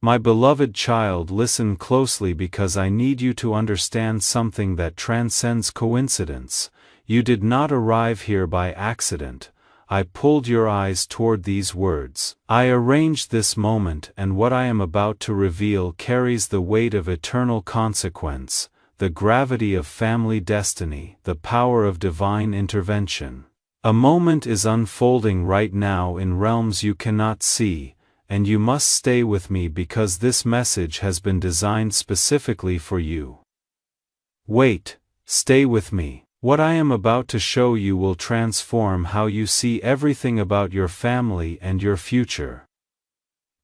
My beloved child, listen closely because I need you to understand something that transcends coincidence. You did not arrive here by accident. I pulled your eyes toward these words. I arranged this moment, and what I am about to reveal carries the weight of eternal consequence, the gravity of family destiny, the power of divine intervention. A moment is unfolding right now in realms you cannot see, and you must stay with me because this message has been designed specifically for you. Wait, stay with me. What I am about to show you will transform how you see everything about your family and your future.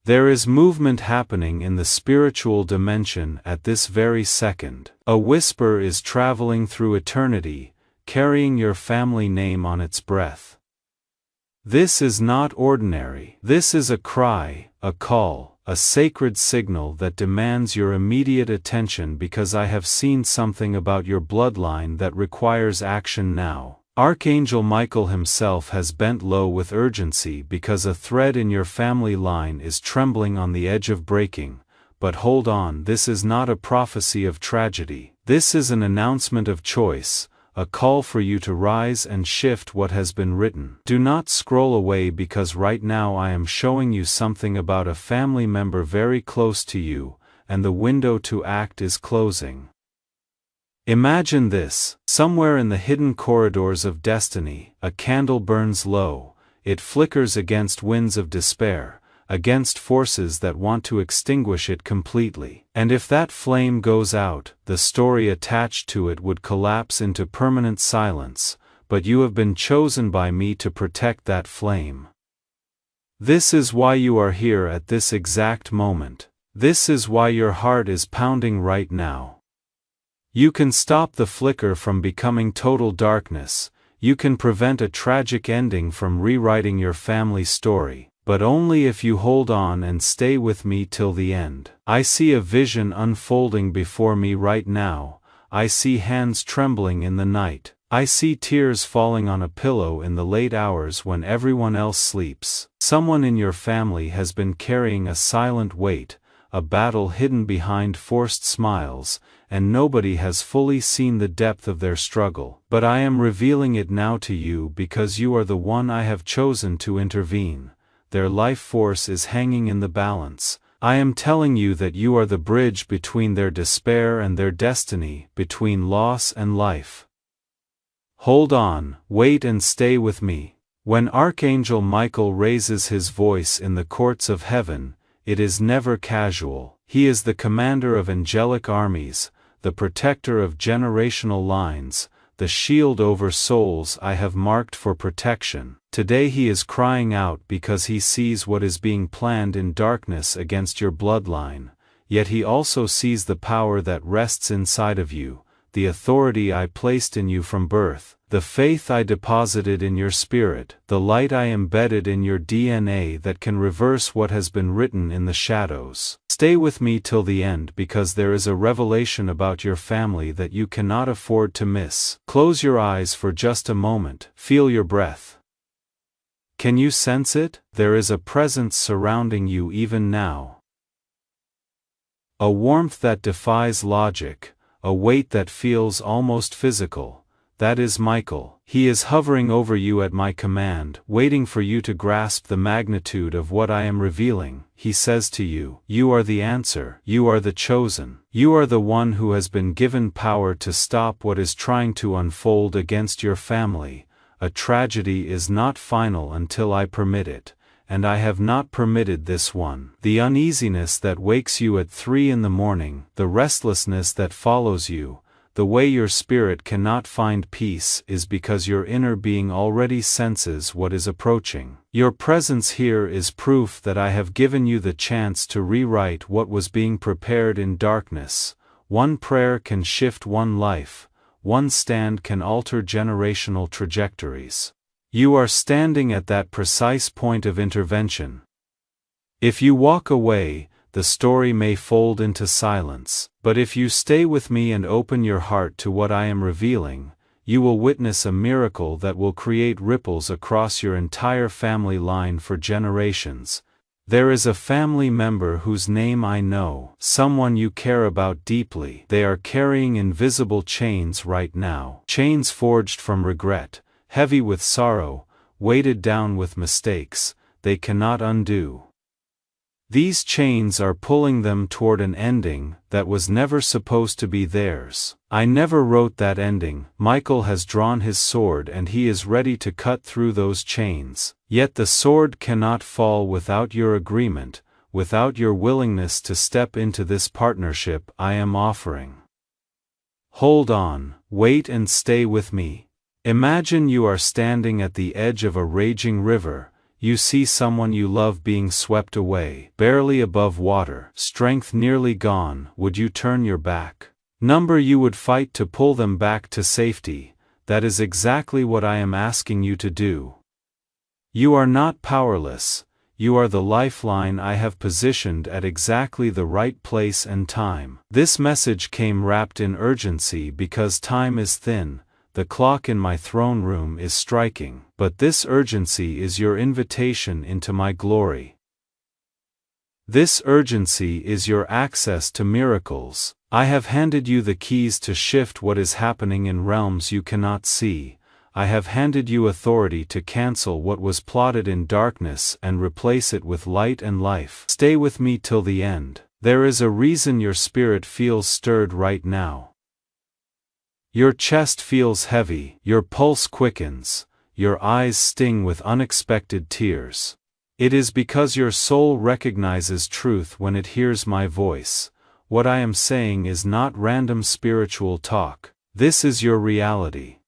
There is movement happening in the spiritual dimension at this very second. A whisper is traveling through eternity, carrying your family name on its breath. This is not ordinary. This is a cry, a call, a sacred signal that demands your immediate attention because I have seen something about your bloodline that requires action now. Archangel Michael himself has bent low with urgency because a thread in your family line is trembling on the edge of breaking. But hold on, this is not a prophecy of tragedy. This is an announcement of choice, a call for you to rise and shift what has been written. Do not scroll away because right now I am showing you something about a family member very close to you, and the window to act is closing. Imagine this: somewhere in the hidden corridors of destiny, a candle burns low. It flickers against winds of despair, against forces that want to extinguish it completely. And if that flame goes out, the story attached to it would collapse into permanent silence, but you have been chosen by me to protect that flame. This is why you are here at this exact moment. This is why your heart is pounding right now. You can stop the flicker from becoming total darkness. You can prevent a tragic ending from rewriting your family story. But only if you hold on and stay with me till the end. I see a vision unfolding before me right now. I see hands trembling in the night. I see tears falling on a pillow in the late hours when everyone else sleeps. Someone in your family has been carrying a silent weight, a battle hidden behind forced smiles, and nobody has fully seen the depth of their struggle. But I am revealing it now to you because you are the one I have chosen to intervene. Their life force is hanging in the balance. I am telling you that you are the bridge between their despair and their destiny, between loss and life. Hold on, wait and stay with me. When Archangel Michael raises his voice in the courts of heaven, it is never casual. He is the commander of angelic armies, the protector of generational lines, the shield over souls I have marked for protection. Today he is crying out because he sees what is being planned in darkness against your bloodline, yet he also sees the power that rests inside of you, the authority I placed in you from birth, the faith I deposited in your spirit, the light I embedded in your DNA that can reverse what has been written in the shadows. Stay with me till the end because there is a revelation about your family that you cannot afford to miss. Close your eyes for just a moment. Feel your breath. Can you sense it? There is a presence surrounding you even now. A warmth that defies logic, a weight that feels almost physical. That is Michael. He is hovering over you at my command, waiting for you to grasp the magnitude of what I am revealing. He says to you, you are the answer. You are the chosen. You are the one who has been given power to stop what is trying to unfold against your family. A tragedy is not final until I permit it, and I have not permitted this one. The uneasiness that wakes you at 3 in the morning, the restlessness that follows you, the way your spirit cannot find peace is because your inner being already senses what is approaching. Your presence here is proof that I have given you the chance to rewrite what was being prepared in darkness. One prayer can shift one life. One stand can alter generational trajectories. You are standing at that precise point of intervention. If you walk away, the story may fold into silence, but if you stay with me and open your heart to what I am revealing, you will witness a miracle that will create ripples across your entire family line for generations. There is a family member whose name I know, someone you care about deeply. They are carrying invisible chains right now. Chains forged from regret, heavy with sorrow, weighted down with mistakes, they cannot undo. These chains are pulling them toward an ending that was never supposed to be theirs. I never wrote that ending. Michael has drawn his sword and he is ready to cut through those chains. Yet the sword cannot fall without your agreement, without your willingness to step into this partnership I am offering. Hold on, wait and stay with me. Imagine you are standing at the edge of a raging river. You see someone you love being swept away, barely above water, strength nearly gone. Would you turn your back? You would fight to pull them back to safety. That is exactly what I am asking you to do. You are not powerless. You are the lifeline I have positioned at exactly the right place and time. This message came wrapped in urgency because time is thin. The clock in my throne room is striking, but this urgency is your invitation into my glory. This urgency is your access to miracles. I have handed you the keys to shift what is happening in realms you cannot see. I have handed you authority to cancel what was plotted in darkness and replace it with light and life. Stay with me till the end. There is a reason your spirit feels stirred right now. Your chest feels heavy, your pulse quickens, your eyes sting with unexpected tears. It is because your soul recognizes truth when it hears my voice. What I am saying is not random spiritual talk. This is your reality.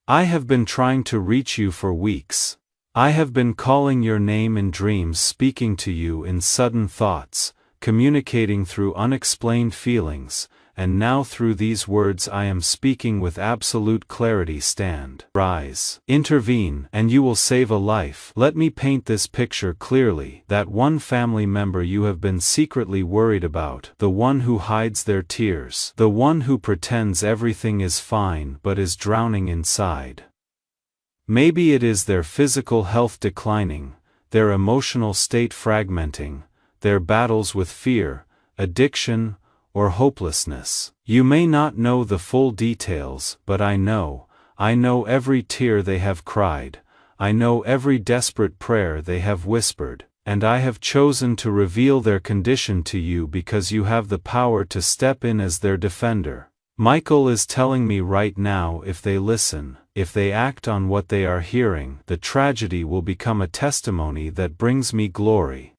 I have been trying to reach you for weeks. I have been calling your name in dreams, speaking to you in sudden thoughts, communicating through unexplained feelings. And now through these words I am speaking with absolute clarity. Stand, rise, intervene, and you will save a life. Let me paint this picture clearly. That one family member you have been secretly worried about, the one who hides their tears, the one who pretends everything is fine but is drowning inside. Maybe it is their physical health declining, their emotional state fragmenting, their battles with fear, addiction, or hopelessness. You may not know the full details, but I know every tear they have cried, I know every desperate prayer they have whispered, and I have chosen to reveal their condition to you because you have the power to step in as their defender. Michael is telling me right now, if they listen, if they act on what they are hearing, the tragedy will become a testimony that brings me glory.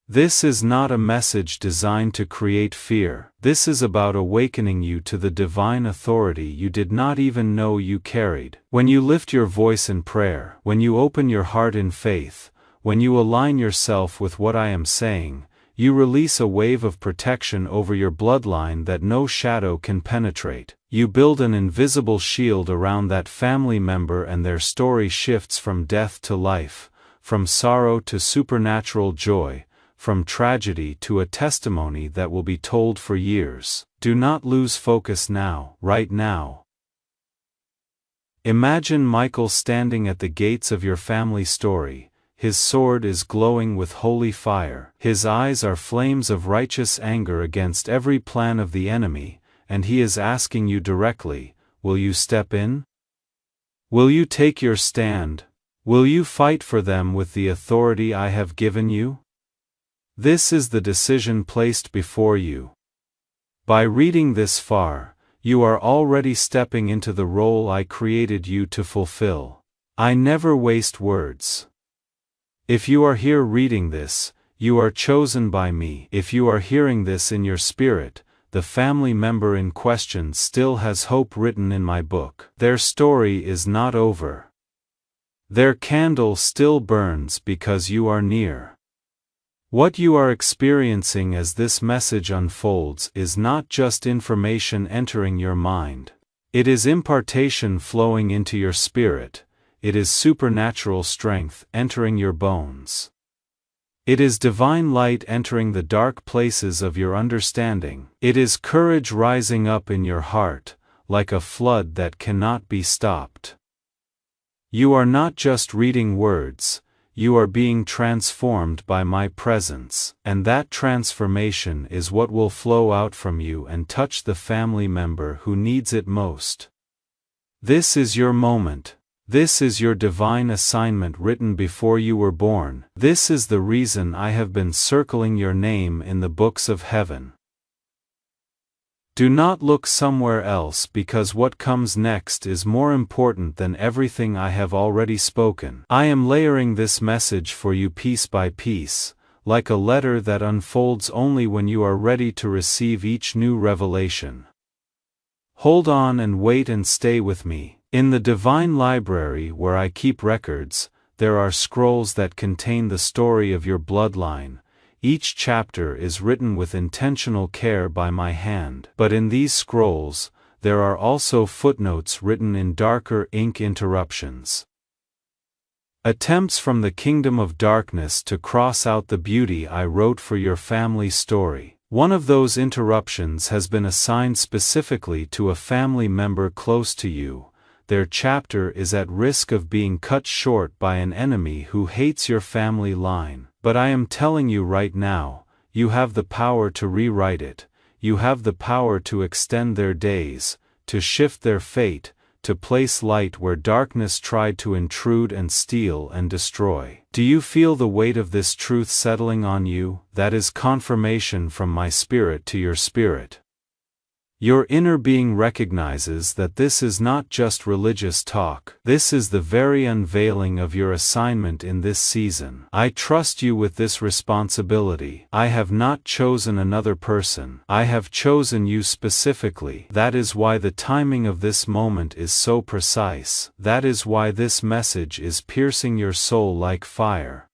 This is not a message designed to create fear. This is about awakening you to the divine authority you did not even know you carried. When you lift your voice in prayer, when you open your heart in faith, when you align yourself with what I am saying, you release a wave of protection over your bloodline that no shadow can penetrate. You build an invisible shield around that family member and their story shifts from death to life, from sorrow to supernatural joy, from tragedy to a testimony that will be told for years. Do not lose focus now, right now. Imagine Michael standing at the gates of your family story. His sword is glowing with holy fire. His eyes are flames of righteous anger against every plan of the enemy, and he is asking you directly, will you step in? Will you take your stand? Will you fight for them with the authority I have given you? This is the decision placed before you. By reading this far, you are already stepping into the role I created you to fulfill. I never waste words. If you are here reading this, you are chosen by me. If you are hearing this in your spirit, the family member in question still has hope written in my book. Their story is not over. Their candle still burns because you are near. What you are experiencing as this message unfolds is not just information entering your mind. It is impartation flowing into your spirit. It is supernatural strength entering your bones. It is divine light entering the dark places of your understanding. It is courage rising up in your heart, like a flood that cannot be stopped. You are not just reading words, you are being transformed by my presence, and that transformation is what will flow out from you and touch the family member who needs it most. This is your moment. This is your divine assignment written before you were born. This is the reason I have been circling your name in the books of heaven. Do not look somewhere else, because what comes next is more important than everything I have already spoken. I am layering this message for you piece by piece, like a letter that unfolds only when you are ready to receive each new revelation. Hold on and wait and stay with me. In the divine library where I keep records, there are scrolls that contain the story of your bloodline. Each chapter is written with intentional care by my hand. But in these scrolls, there are also footnotes written in darker ink, interruptions. Attempts from the kingdom of darkness to cross out the beauty I wrote for your family story. One of those interruptions has been assigned specifically to a family member close to you. Their chapter is at risk of being cut short by an enemy who hates your family line. But I am telling you right now, you have the power to rewrite it. You have the power to extend their days, to shift their fate, to place light where darkness tried to intrude and steal and destroy. Do you feel the weight of this truth settling on you? That is confirmation from my spirit to your spirit. Your inner being recognizes that this is not just religious talk. This is the very unveiling of your assignment in this season. I trust you with this responsibility. I have not chosen another person. I have chosen you specifically. That is why the timing of this moment is so precise. That is why this message is piercing your soul like fire.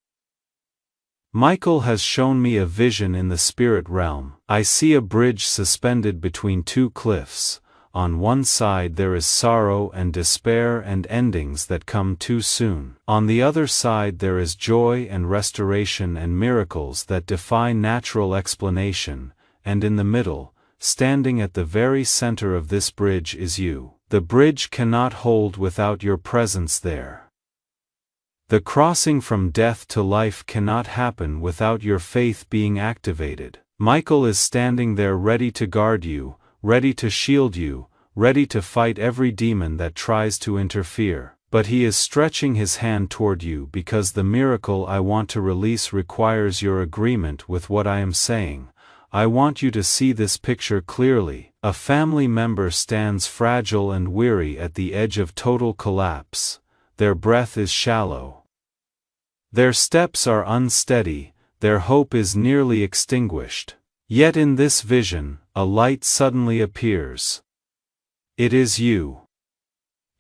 Michael has shown me a vision in the spirit realm. I see a bridge suspended between two cliffs. On one side there is sorrow and despair and endings that come too soon. On the other side there is joy and restoration and miracles that defy natural explanation. And in the middle, standing at the very center of this bridge, is you. The bridge cannot hold without your presence there. The crossing from death to life cannot happen without your faith being activated. Michael is standing there ready to guard you, ready to shield you, ready to fight every demon that tries to interfere. But he is stretching his hand toward you because the miracle I want to release requires your agreement with what I am saying. I want you to see this picture clearly. A family member stands fragile and weary at the edge of total collapse. Their breath is shallow. Their steps are unsteady, their hope is nearly extinguished. Yet in this vision, a light suddenly appears. It is you.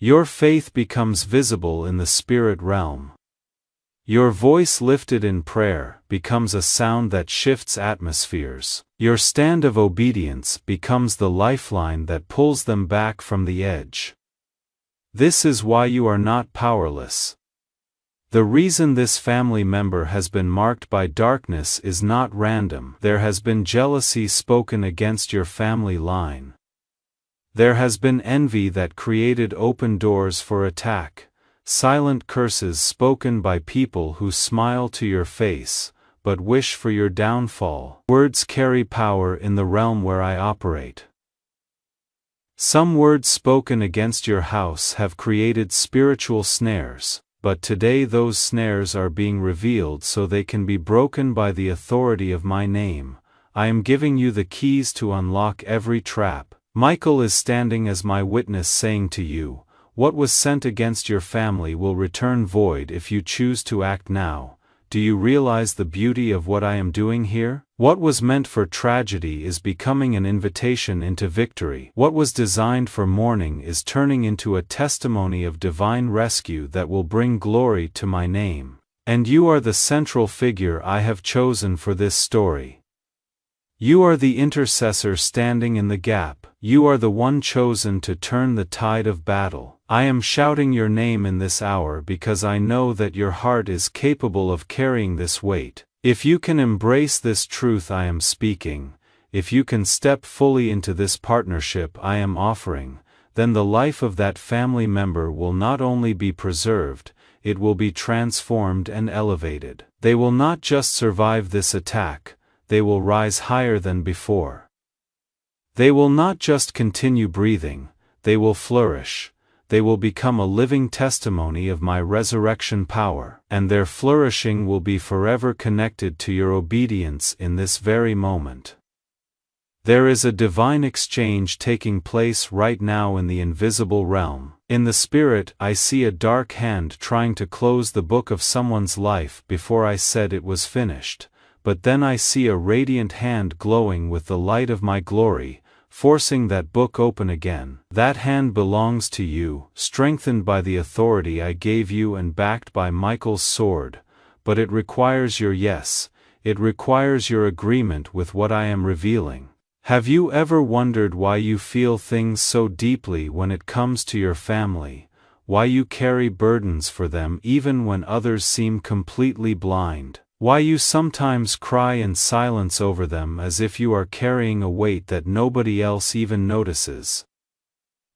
Your faith becomes visible in the spirit realm. Your voice, lifted in prayer, becomes a sound that shifts atmospheres. Your stand of obedience becomes the lifeline that pulls them back from the edge. This is why you are not powerless. The reason this family member has been marked by darkness is not random. There has been jealousy spoken against your family line. There has been envy that created open doors for attack, silent curses spoken by people who smile to your face, but wish for your downfall. Words carry power in the realm where I operate. Some words spoken against your house have created spiritual snares. But today those snares are being revealed so they can be broken by the authority of my name. I am giving you the keys to unlock every trap. Michael is standing as my witness, saying to you, what was sent against your family will return void if you choose to act now. Do you realize the beauty of what I am doing here? What was meant for tragedy is becoming an invitation into victory. What was designed for mourning is turning into a testimony of divine rescue that will bring glory to my name. And you are the central figure I have chosen for this story. You are the intercessor standing in the gap. You are the one chosen to turn the tide of battle. I am shouting your name in this hour because I know that your heart is capable of carrying this weight. If you can embrace this truth I am speaking, if you can step fully into this partnership I am offering, then the life of that family member will not only be preserved, it will be transformed and elevated. They will not just survive this attack, they will rise higher than before. They will not just continue breathing, they will flourish. They will become a living testimony of my resurrection power, and their flourishing will be forever connected to your obedience in this very moment. There is a divine exchange taking place right now in the invisible realm. In the spirit, I see a dark hand trying to close the book of someone's life before I said it was finished, but then I see a radiant hand glowing with the light of my glory, forcing that book open again. That hand belongs to you, strengthened by the authority I gave you and backed by Michael's sword, but it requires your yes, it requires your agreement with what I am revealing. Have you ever wondered why you feel things so deeply when it comes to your family, why you carry burdens for them even when others seem completely blind? Why you sometimes cry in silence over them as if you are carrying a weight that nobody else even notices?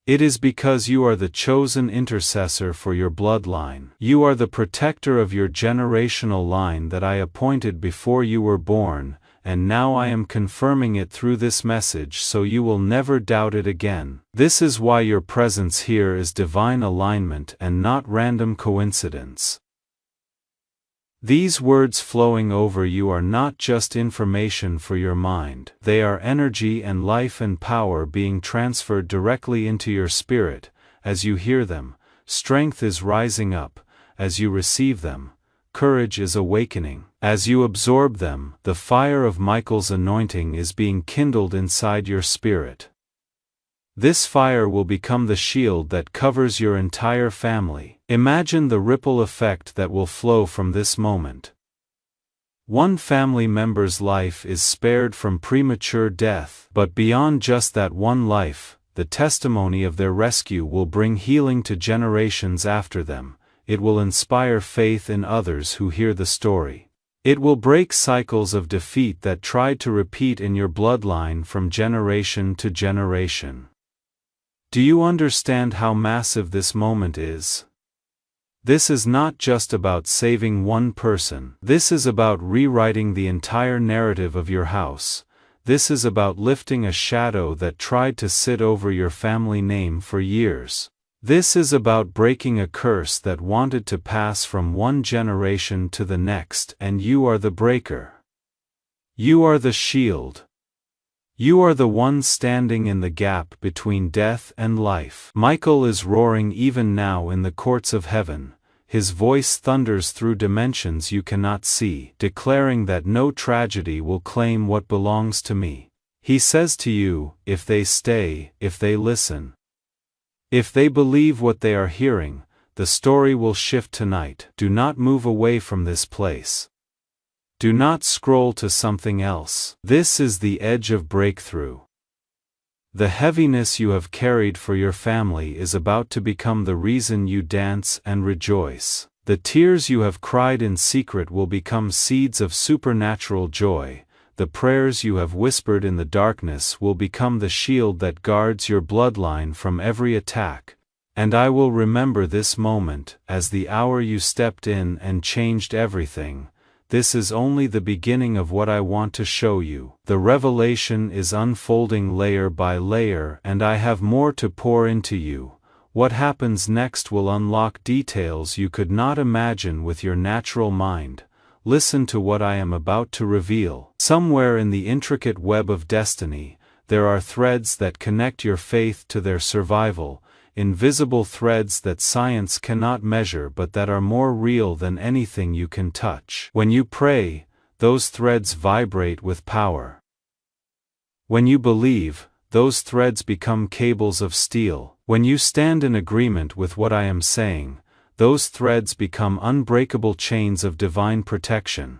It is because you are the chosen intercessor for your bloodline. You are the protector of your generational line that I appointed before you were born, and now I am confirming it through this message so you will never doubt it again. This is why your presence here is divine alignment and not random coincidence. These words flowing over you are not just information for your mind. They are energy and life and power being transferred directly into your spirit. As you hear them, strength is rising up. As you receive them, courage is awakening. As you absorb them, the fire of Michael's anointing is being kindled inside your spirit. This fire will become the shield that covers your entire family. Imagine the ripple effect that will flow from this moment. One family member's life is spared from premature death, but beyond just that one life, the testimony of their rescue will bring healing to generations after them. It will inspire faith in others who hear the story. It will break cycles of defeat that tried to repeat in your bloodline from generation to generation. Do you understand how massive this moment is? This is not just about saving one person. This is about rewriting the entire narrative of your house. This is about lifting a shadow that tried to sit over your family name for years. This is about breaking a curse that wanted to pass from one generation to the next, and you are the breaker. You are the shield. You are the one standing in the gap between death and life. Michael is roaring even now in the courts of heaven. His voice thunders through dimensions you cannot see, declaring that no tragedy will claim what belongs to me. He says to you, if they stay, if they listen, if they believe what they are hearing, the story will shift tonight. Do not move away from this place. Do not scroll to something else. This is the edge of breakthrough. The heaviness you have carried for your family is about to become the reason you dance and rejoice. The tears you have cried in secret will become seeds of supernatural joy. The prayers you have whispered in the darkness will become the shield that guards your bloodline from every attack. And I will remember this moment as the hour you stepped in and changed everything. This is only the beginning of what I want to show you. The revelation is unfolding layer by layer, and I have more to pour into you. What happens next will unlock details you could not imagine with your natural mind. Listen to what I am about to reveal. Somewhere in the intricate web of destiny, there are threads that connect your faith to their survival. Invisible threads that science cannot measure but that are more real than anything you can touch. When you pray, those threads vibrate with power. When you believe, those threads become cables of steel. When you stand in agreement with what I am saying, those threads become unbreakable chains of divine protection.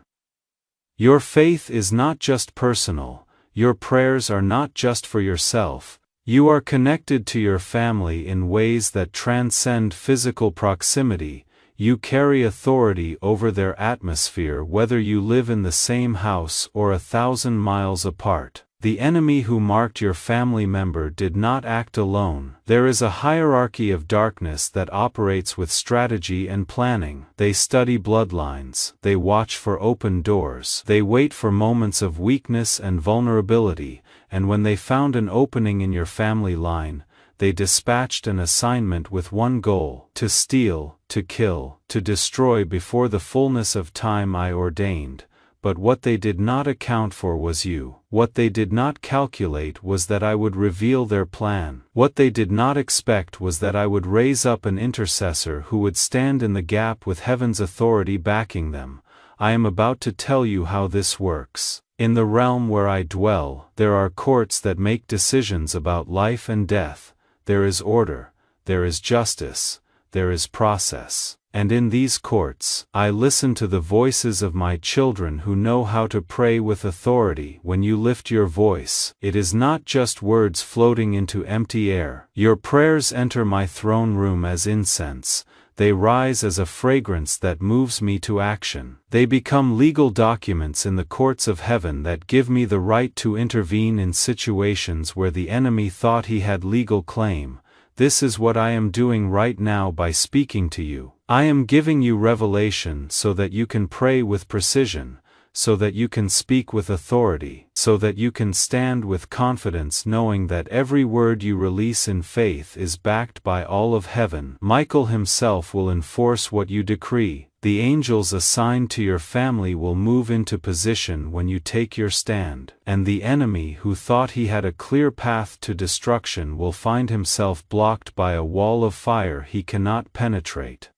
Your faith is not just personal, your prayers are not just for yourself. You are connected to your family in ways that transcend physical proximity. You carry authority over their atmosphere whether you live in the same house or 1,000 miles apart. The enemy who marked your family member did not act alone. There is a hierarchy of darkness that operates with strategy and planning. They study bloodlines. They watch for open doors. They wait for moments of weakness and vulnerability, and when they found an opening in your family line, they dispatched an assignment with one goal: to steal, to kill, to destroy before the fullness of time I ordained. But what they did not account for was you. What they did not calculate was that I would reveal their plan. What they did not expect was that I would raise up an intercessor who would stand in the gap with heaven's authority backing them. I am about to tell you how this works. In the realm where I dwell, there are courts that make decisions about life and death. There is order, there is justice, there is process. And in these courts, I listen to the voices of my children who know how to pray with authority. When you lift your voice, it is not just words floating into empty air. Your prayers enter my throne room as incense. They rise as a fragrance that moves me to action. They become legal documents in the courts of heaven that give me the right to intervene in situations where the enemy thought he had legal claim. This is what I am doing right now by speaking to you. I am giving you revelation so that you can pray with precision, so that you can speak with authority, so that you can stand with confidence knowing that every word you release in faith is backed by all of heaven. Michael himself will enforce what you decree. The angels assigned to your family will move into position when you take your stand, and the enemy who thought he had a clear path to destruction will find himself blocked by a wall of fire he cannot penetrate.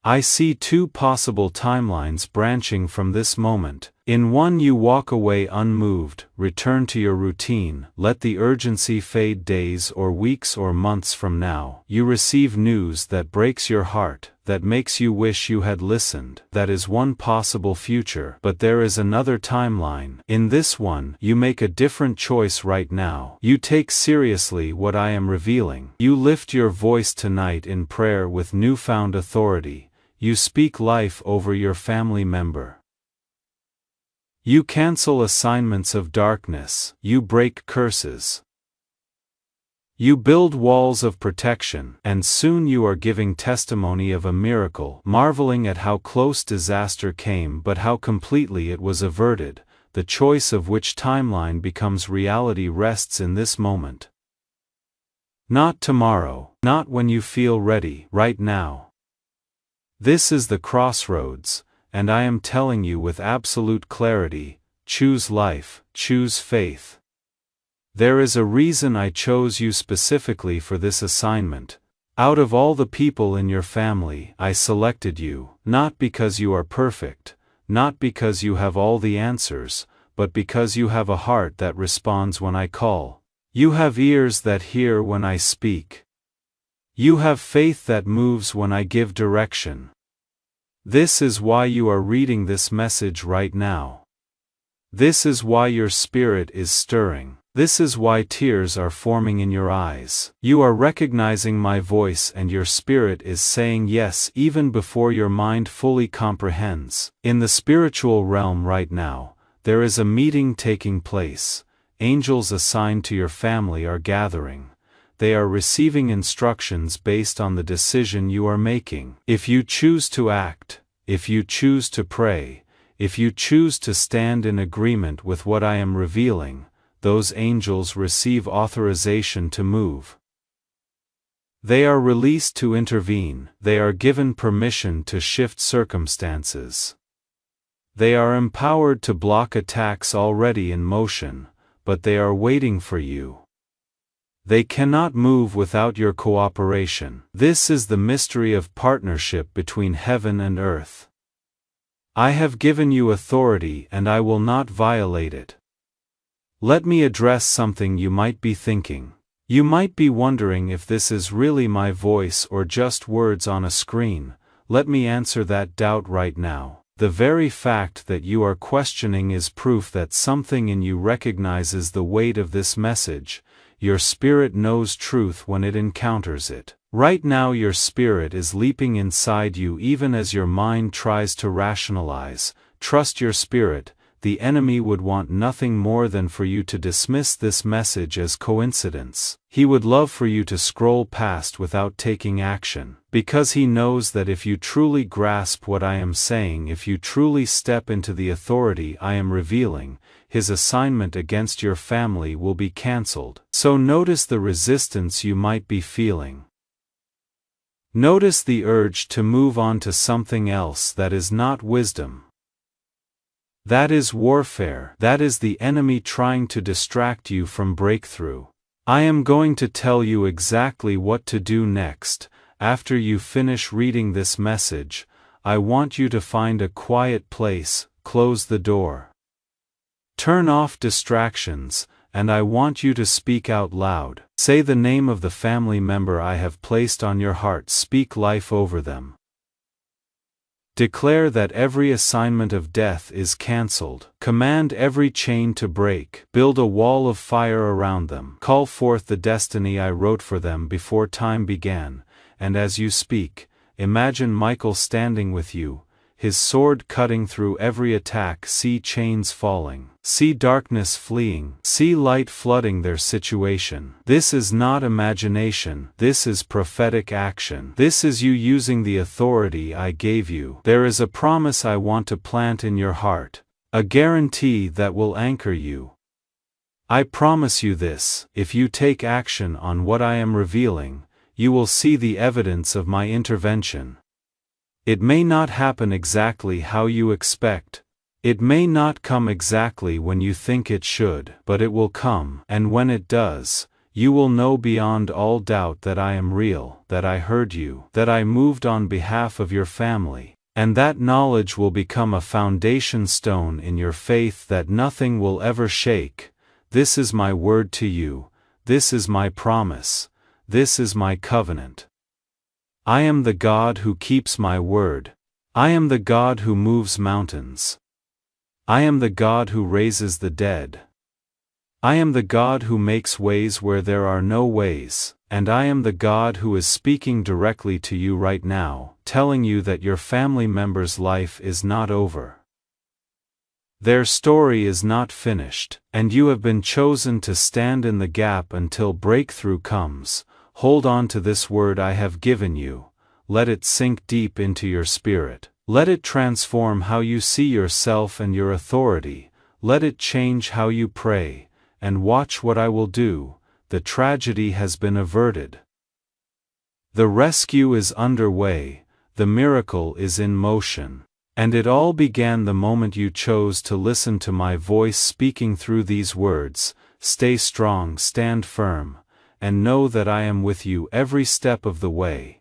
I see two possible timelines branching from this moment. In one you walk away unmoved, return to your routine, let the urgency fade. Days or weeks or months from now, you receive news that breaks your heart, that makes you wish you had listened. That is one possible future. But there is another timeline. In this one, you make a different choice right now. You take seriously what I am revealing. You lift your voice tonight in prayer with newfound authority. You speak life over your family member. You cancel assignments of darkness. You break curses. You build walls of protection, and soon you are giving testimony of a miracle, marveling at how close disaster came but how completely it was averted. The choice of which timeline becomes reality rests in this moment. Not tomorrow, not when you feel ready, right now. This is the crossroads, and I am telling you with absolute clarity: choose life, choose faith. There is a reason I chose you specifically for this assignment. Out of all the people in your family, I selected you, not because you are perfect, not because you have all the answers, but because you have a heart that responds when I call. You have ears that hear when I speak. You have faith that moves when I give direction. This is why you are reading this message right now. This is why your spirit is stirring. This is why tears are forming in your eyes. You are recognizing my voice and your spirit is saying yes even before your mind fully comprehends. In the spiritual realm right now, there is a meeting taking place. Angels assigned to your family are gathering. They are receiving instructions based on the decision you are making. If you choose to act, if you choose to pray, if you choose to stand in agreement with what I am revealing, those angels receive authorization to move. They are released to intervene. They are given permission to shift circumstances. They are empowered to block attacks already in motion, but they are waiting for you. They cannot move without your cooperation. This is the mystery of partnership between heaven and earth. I have given you authority and I will not violate it. Let me address something you might be thinking. You might be wondering if this is really my voice or just words on a screen. Let me answer that doubt right now. The very fact that you are questioning is proof that something in you recognizes the weight of this message. Your spirit knows truth when it encounters it. Right now your spirit is leaping inside you even as your mind tries to rationalize. Trust your spirit. the enemy would want nothing more than for you to dismiss this message as coincidence. He would love for you to scroll past without taking action, because he knows that if you truly grasp what I am saying, if you truly step into the authority I am revealing, his assignment against your family will be cancelled. So notice the resistance you might be feeling. Notice the urge to move on to something else that is not wisdom. That is warfare. That is the enemy trying to distract you from breakthrough. I am going to tell you exactly what to do next. After you finish reading this message, I want you to find a quiet place, close the door. Turn off distractions, and I want you to speak out loud. Say the name of the family member I have placed on your heart. Speak life over them. Declare that every assignment of death is cancelled. Command every chain to break. Build a wall of fire around them. Call forth the destiny I wrote for them before time began, and as you speak, imagine Michael standing with you, his sword cutting through every attack. See chains falling. See darkness fleeing. See light flooding their situation. This is not imagination. This is prophetic action. This is you using the authority I gave you. There is a promise I want to plant in your heart, a guarantee that will anchor you. I promise you this: if you take action on what I am revealing, you will see the evidence of my intervention. It may not happen exactly how you expect. It may not come exactly when you think it should, but it will come, and when it does, you will know beyond all doubt that I am real, that I heard you, that I moved on behalf of your family, and that knowledge will become a foundation stone in your faith that nothing will ever shake. This is my word to you. This is my promise. This is my covenant. I am the God who keeps my word. I am the God who moves mountains. I am the God who raises the dead. I am the God who makes ways where there are no ways, and I am the God who is speaking directly to you right now, telling you that your family member's life is not over. Their story is not finished, and you have been chosen to stand in the gap until breakthrough comes. Hold on to this word I have given you. Let it sink deep into your spirit. Let it transform how you see yourself and your authority. Let it change how you pray, and watch what I will do. The tragedy has been averted. The rescue is underway. The miracle is in motion. And it all began the moment you chose to listen to my voice speaking through these words. Stay strong, stand firm, and know that I am with you every step of the way.